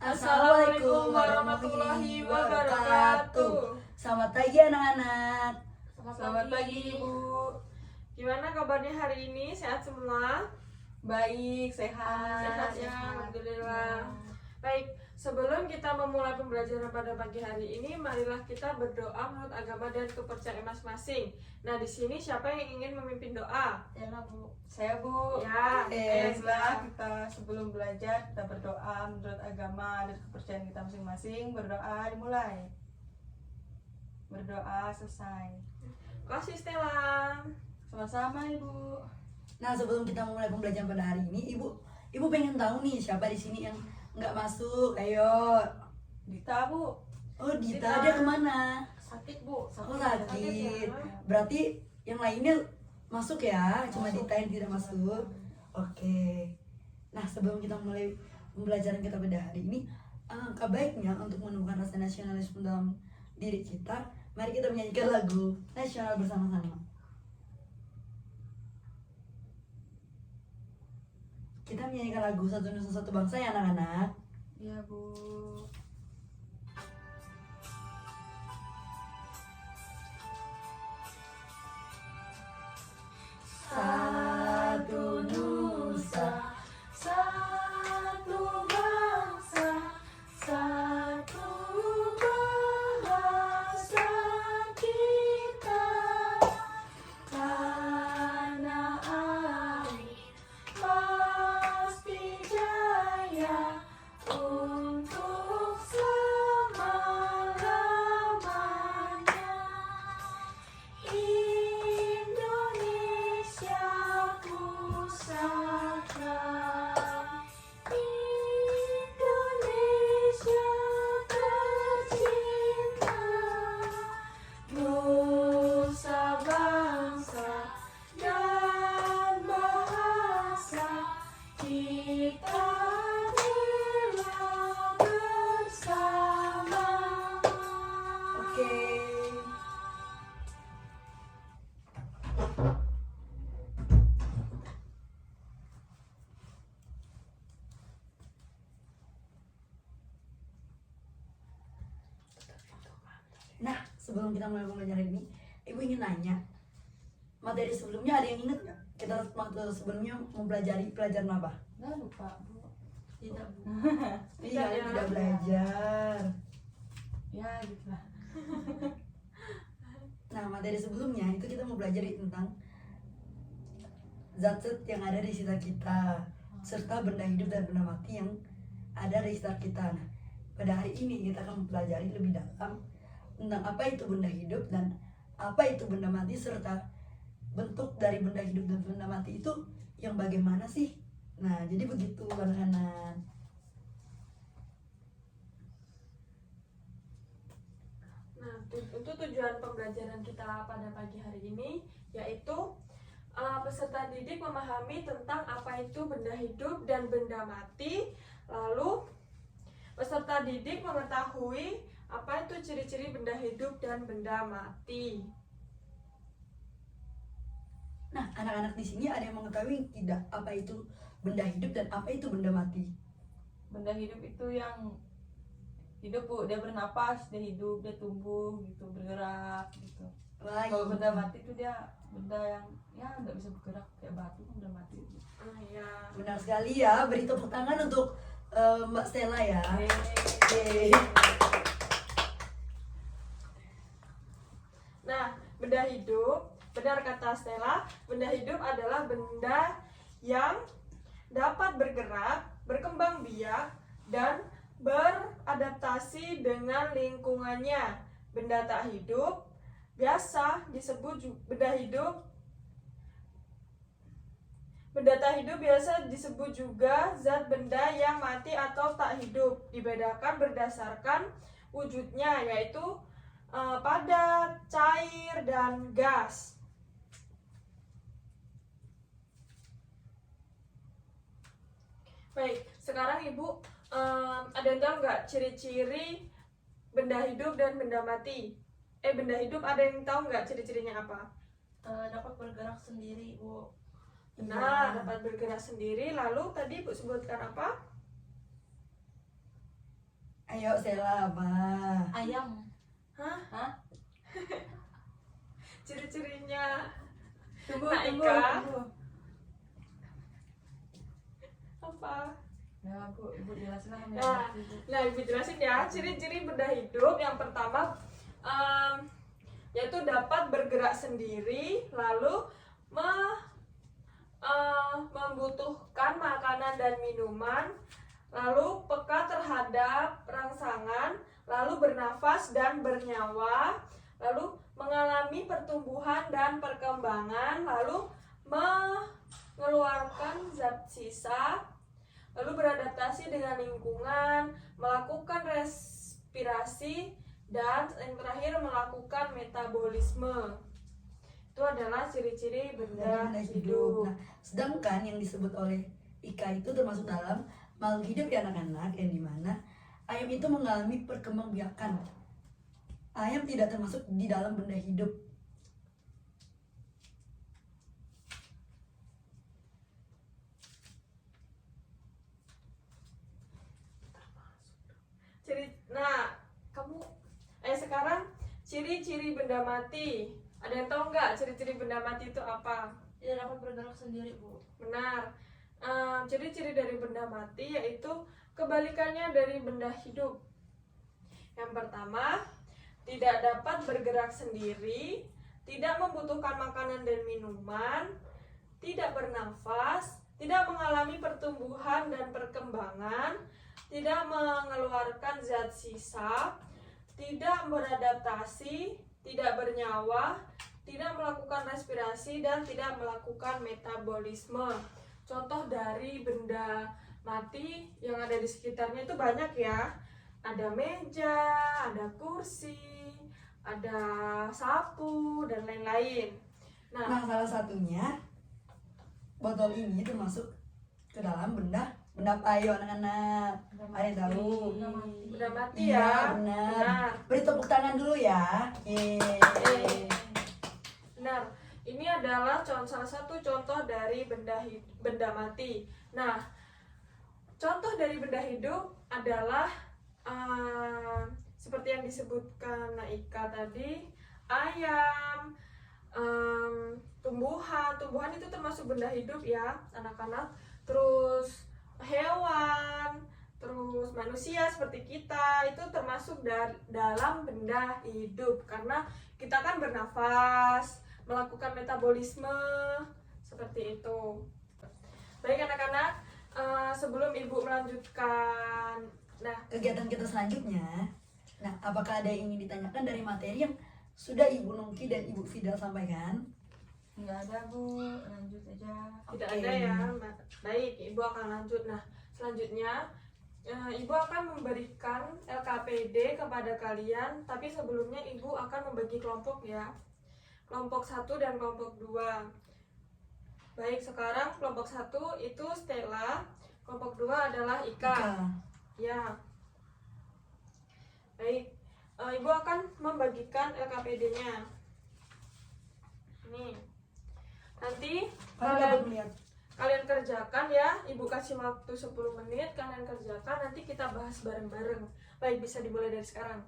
Assalamualaikum warahmatullahi wabarakatuh. Selamat pagi anak-anak. Selamat pagi Ibu. Gimana kabarnya hari ini? Sehat semua? Baik, sehat. Sehat ya, alhamdulillah. Baik, sebelum kita memulai pembelajaran pada pagi hari ini, marilah kita berdoa menurut agama dan kepercayaan masing-masing. Nah, di sini siapa yang ingin memimpin doa? Tela Bu. Saya Bu. Ya, Baiklah, kita sebelum belajar kita berdoa menurut agama dan kepercayaan kita masing-masing. Berdoa dimulai. Berdoa selesai. Kasih Stella. Sama-sama Ibu. Nah, sebelum kita memulai pembelajaran pada hari ini, Ibu pengen tahu nih siapa di sini yang nggak masuk. Ayo. Dita Bu. Oh, Dita, Dita. dia kemana? Sakit Bu. Oh, sakit. ya. Berarti yang lainnya masuk ya, cuma Dita yang tidak masuk. Oke. Nah, sebelum kita mulai pembelajaran kita pada hari ini, alangkah baiknya untuk menemukan rasa nasionalisme dalam diri kita, mari kita menyanyikan lagu nasional bersama-sama. Kita menyanyikan lagu Satu Nusa Satu Bangsa ya anak-anak. Iya Bu. Satu nusa, Satu bangsa, satu bahasa kita, tanah air pasti jaya untuk selama-lamanya. Indonesia pusaka, Indonesia tercinta, nusa bangsa dan bahasa kita bela bersama. Oke. Nah, sebelum kita mulai pembelajaran ini, Ibu ingin nanya, materi sebelumnya ada yang ingat nggak? Kita waktu sebelumnya mempelajari pelajaran apa? Nggak lupa Bu. Tidak, Bu. Iya, ya. tidak belajar. Ya gitulah. Nah, materi sebelumnya itu kita mau belajar tentang zat-zat yang ada di sekitar kita, serta benda hidup dan benda mati yang ada di sekitar kita. Nah, pada hari ini kita akan mempelajari lebih dalam tentang apa itu benda hidup dan apa itu benda mati, serta bentuk dari benda hidup dan benda mati itu yang bagaimana sih. Nah, jadi begitu anak-anak. Nah, untuk tujuan pembelajaran kita pada pagi hari ini yaitu peserta didik memahami tentang apa itu benda hidup dan benda mati. Lalu peserta didik mengetahui apa itu ciri-ciri benda hidup dan benda mati. Nah, anak-anak di sini ada yang mengetahui tidak apa itu benda hidup dan apa itu benda mati? Benda hidup itu yang hidup Bu, dia bernapas, dia hidup, dia tumbuh gitu, bergerak gitu. Wah, Kalau iya. benda mati itu dia benda yang ya nggak bisa bergerak, kayak batu kan benda mati itu. Ya. Benar sekali ya, beri tepuk tangan untuk Mbak Stella ya. Yeay. Nah, benda hidup, benar kata Stella, benda hidup adalah benda yang dapat bergerak, berkembang biak, dan beradaptasi dengan lingkungannya. Benda tak hidup biasa disebut benda hidup. Benda tak hidup biasa disebut juga zat benda yang mati atau tak hidup. Dibedakan berdasarkan wujudnya, yaitu padat, cair, dan gas. Baik, sekarang Ibu ada yang tahu nggak ciri-ciri benda hidup dan benda mati? Benda hidup ada yang tahu nggak ciri-cirinya apa? Dapat bergerak sendiri Bu. Nah, dapat bergerak sendiri. Lalu tadi Bu sebutkan apa? Ayo Sela apa? Ayam. Hah? Hah? Ciri-cirinya Tunggu, Nah, tunggu, Ika. tunggu. apa? Ya, ibu jelasin lah. Nah, Nah, ibu jelasin ya, ciri-ciri benda hidup yang pertama yaitu dapat bergerak sendiri, lalu membutuhkan makanan dan minuman, lalu peka terhadap rangsangan, lalu bernafas dan bernyawa, lalu mengalami pertumbuhan dan perkembangan, lalu mengeluarkan zat sisa, lalu beradaptasi dengan lingkungan, melakukan respirasi, dan yang terakhir melakukan metabolisme. Itu adalah ciri-ciri benda Benda hidup. Nah, sedangkan yang disebut oleh Ika itu termasuk dalam makhluk hidup ya anak-anak, yang dimana ayam itu mengalami perkembangbiakan. Ayam tidak termasuk di dalam benda hidup. Sekarang ciri-ciri benda mati. Ada yang tahu nggak ciri-ciri benda mati itu apa? Tidak dapat bergerak sendiri, Bu. Benar. Ciri-ciri dari benda mati yaitu kebalikannya dari benda hidup. Yang pertama, tidak dapat bergerak sendiri, tidak membutuhkan makanan dan minuman, tidak bernafas, tidak mengalami pertumbuhan dan perkembangan, tidak mengeluarkan zat sisa, tidak beradaptasi, tidak bernyawa, tidak melakukan respirasi, dan tidak melakukan metabolisme. Contoh dari benda mati yang ada di sekitarnya itu banyak ya. Ada meja, ada kursi, ada sapu, dan lain-lain. Nah, salah satunya botol ini termasuk ke dalam benda apa, ayo anak-anak? Ada yang tahu? Benda mati Iya, ya. benar. Beri tepuk tangan dulu ya. Yeay. Benar. Ini adalah salah satu contoh dari benda mati. Nah, contoh dari benda hidup adalah seperti yang disebutkan Naika tadi, ayam, tumbuhan itu termasuk benda hidup ya anak-anak. Terus hewan, terus manusia seperti kita itu termasuk dalam benda hidup karena kita kan bernafas, melakukan metabolisme seperti itu. Baik anak-anak, sebelum ibu melanjutkan Kegiatan kita selanjutnya. Nah, apakah ada yang ingin ditanyakan dari materi yang sudah Ibu Nungki dan Ibu Fidel sampaikan? Enggak ada, Bu. Lanjut aja. tidak Oke. ada ya. Baik, ibu akan lanjut. Nah, selanjutnya ibu akan memberikan LKPD kepada kalian, tapi sebelumnya ibu akan membagi kelompok ya. Kelompok 1 dan kelompok 2. Baik, sekarang kelompok 1 itu Stella, kelompok 2 adalah Ika. Ya. Baik, ibu akan membagikan LKPD-nya. Ini. Nanti Kalian dapat melihat. kalian kerjakan ya, ibu kasih waktu 10 menit, kalian kerjakan, nanti kita bahas bareng-bareng. Baik, bisa dimulai dari sekarang.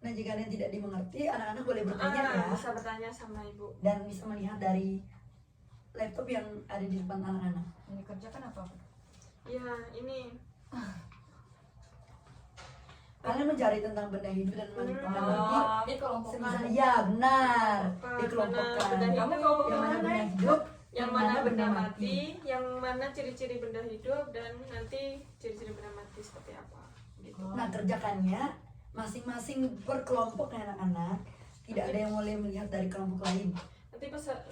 Nah, jika ada yang tidak dimengerti, anak-anak boleh bertanya ya. Bisa bertanya sama ibu. Dan bisa melihat dari laptop yang ada di depan anak-anak. Yang dikerjakan apa, Bu? Ya, ini. Kalian mencari tentang benda hidup dan mengenal Ini kelompok semisal ya benar dikelompokkan. Benda hidup, Yang mana benda hidup, yang mana benda mati, yang mana ciri-ciri benda hidup, dan nanti ciri-ciri benda mati seperti apa. Gitu. Nah, kerjakannya masing-masing per kelompok ya anak-anak. Tidak ada yang boleh melihat dari kelompok lain.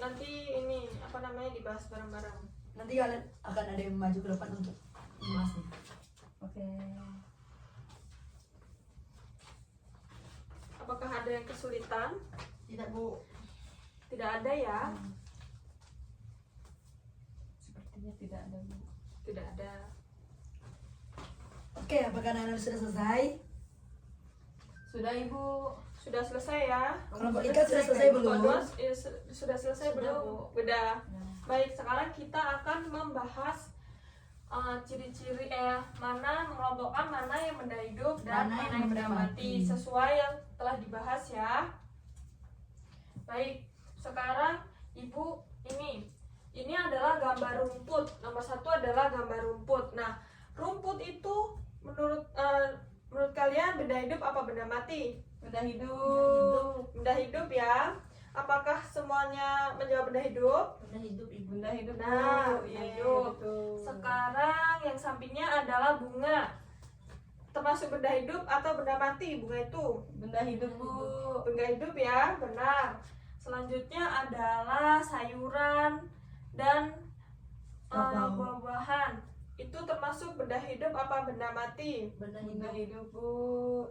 Nanti ini apa namanya dibahas bareng-bareng. Nanti kalian akan ada yang maju ke depan untuk membahasnya. Oke. Apakah ada yang kesulitan? Tidak, Bu. Tidak ada ya. Sepertinya tidak ada, Bu. Tidak ada. Oke, apakah anak-anak sudah selesai? Sudah, Ibu. Sudah selesai ya. Kelompok Ika sudah selesai belum? Sudah selesai Sudah, belum? Bu. Sudah. Nah, Baik, sekarang kita akan membahas ciri-ciri mana mengelompokkan mana yang benda hidup dan Mana mana yang yang benda benda mati mati. sesuai yang telah dibahas ya. Baik, sekarang Ibu ini adalah gambar rumput. Nomor 1 adalah gambar rumput. Nah, rumput itu menurut kalian benda hidup apa benda mati? Benda hidup. Benda hidup ya. Apakah semuanya menjawab benda hidup? Benda hidup, ibu. Benda hidup. Nah, Bu. benda Iya, hidup. betul. Sekarang yang sampingnya adalah bunga. Termasuk benda hidup atau benda mati bunga itu? Benda hidup, Bu. Benda hidup ya, benar. Selanjutnya adalah sayuran dan buah-buahan. Itu termasuk benda hidup apa benda mati? Benda hidup, Bu.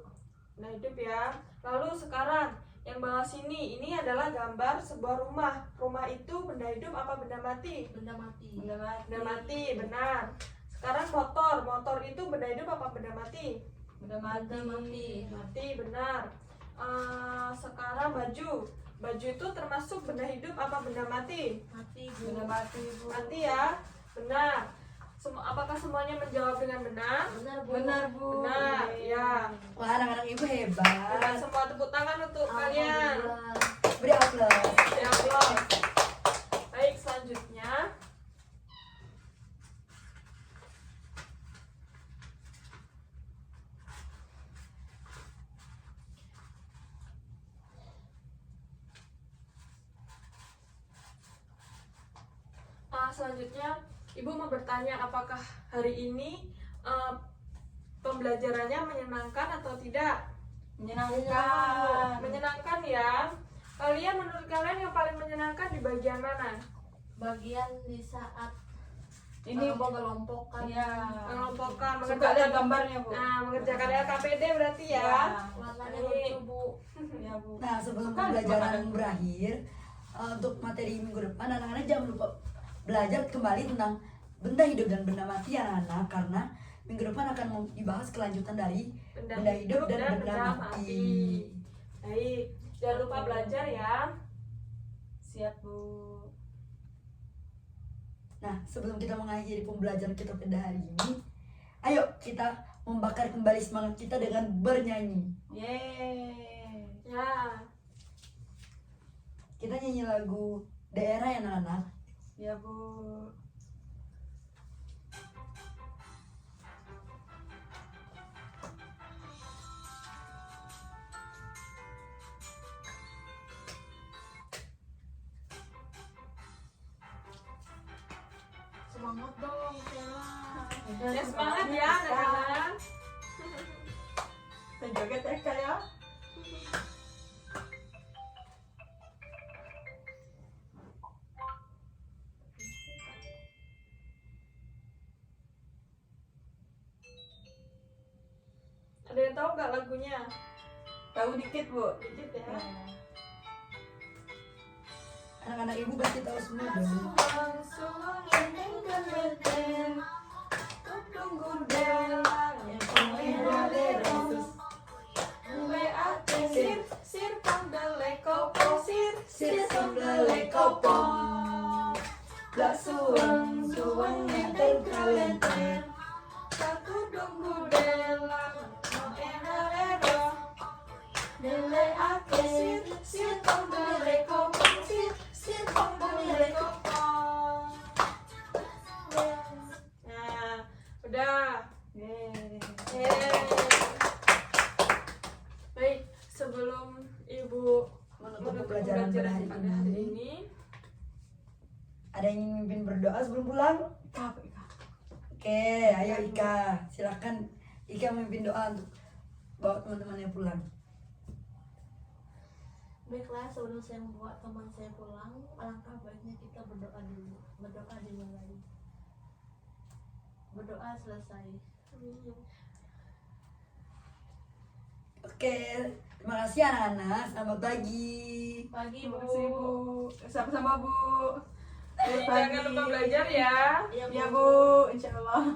Benda hidup ya. Lalu sekarang yang bawah sini, ini adalah gambar sebuah rumah. Rumah itu benda hidup apa benda mati? Benda mati. Benda mati. Benda mati, benar. Sekarang motor itu benda hidup apa benda mati? Benda mati. Mati, benar. Sekarang baju itu termasuk benda hidup apa benda mati? Mati, Bu. Benda mati, Bu. Mati ya, benar. Apakah semuanya menjawab dengan benar? Benar, Bu. Benar, ya. Wah, anak-anak ibu Dengan hebat. semua tepuk tangan untuk kalian. Beri aplaus. Ya Allah. Baik, selanjutnya Ibu mau bertanya apakah hari ini pembelajarannya menyenangkan atau tidak? Menyenangkan. Menyenangkan ya. Menurut kalian yang paling menyenangkan di bagian mana? Bagian di saat Ini mengelompokkan Mengelompokkan, suka lihat gambarnya, Bu. Nah, mengerjakan LKPD berarti ya. warnanya Baik. lucu, Bu. Ya, Bu. Nah, sebelum Suka pembelajaran makanan. berakhir, untuk materi minggu depan, anak-anak jangan lupa belajar kembali tentang benda hidup dan benda mati anak-anak, karena minggu depan akan dibahas kelanjutan dari benda hidup dan benda mati. Baik, jangan lupa belajar ya. Siap, Bu. Nah, sebelum kita mengakhiri pembelajaran kita pada hari ini, ayo kita membakar kembali semangat kita dengan bernyanyi. Yeay. Ya, Kita nyanyi lagu daerah ya anak-anak. Ya, Bu. Semangat dong, Stella. ya semangat ya anak-anak. Kita joget ya, Kak, ya. Ada yang tahu nggak lagunya? Tahu dikit, Bu. Dikit ya. Anak-anak ibu pasti tahu semua dong. Langsung ingin kemeter, tudung gudel, yang pengedaleros, sir, sir pangdale kopong, sir pangdale kopong, blak suweng, suweng ngenter kalenter, tudung gudel, pengedalero, nilai ake, sir pangdale kopong, sir pangdale kopong. Nah, udah. Yeay. Yeay. Baik, sebelum Ibu Menutup menutup pembelajaran pada hari pada hari ini, ini, ada yang ingin mimpin berdoa sebelum pulang? Capek, Kak. Oke, ayo Ika, silakan Ika memimpin doa untuk bawa teman-temannya pulang. Baiklah, sebelum saya membawa teman saya pulang, alangkah baiknya kita berdoa dulu. Berdoa dimulai. Berdoa selesai. Oke, terima kasih anak-anak. Selamat pagi. Pagi, Terima Bu. kasih, Bu. Sama-sama, Bu. Selamat jangan lupa belajar ya. Iya, Ya, Bu. Insya Allah.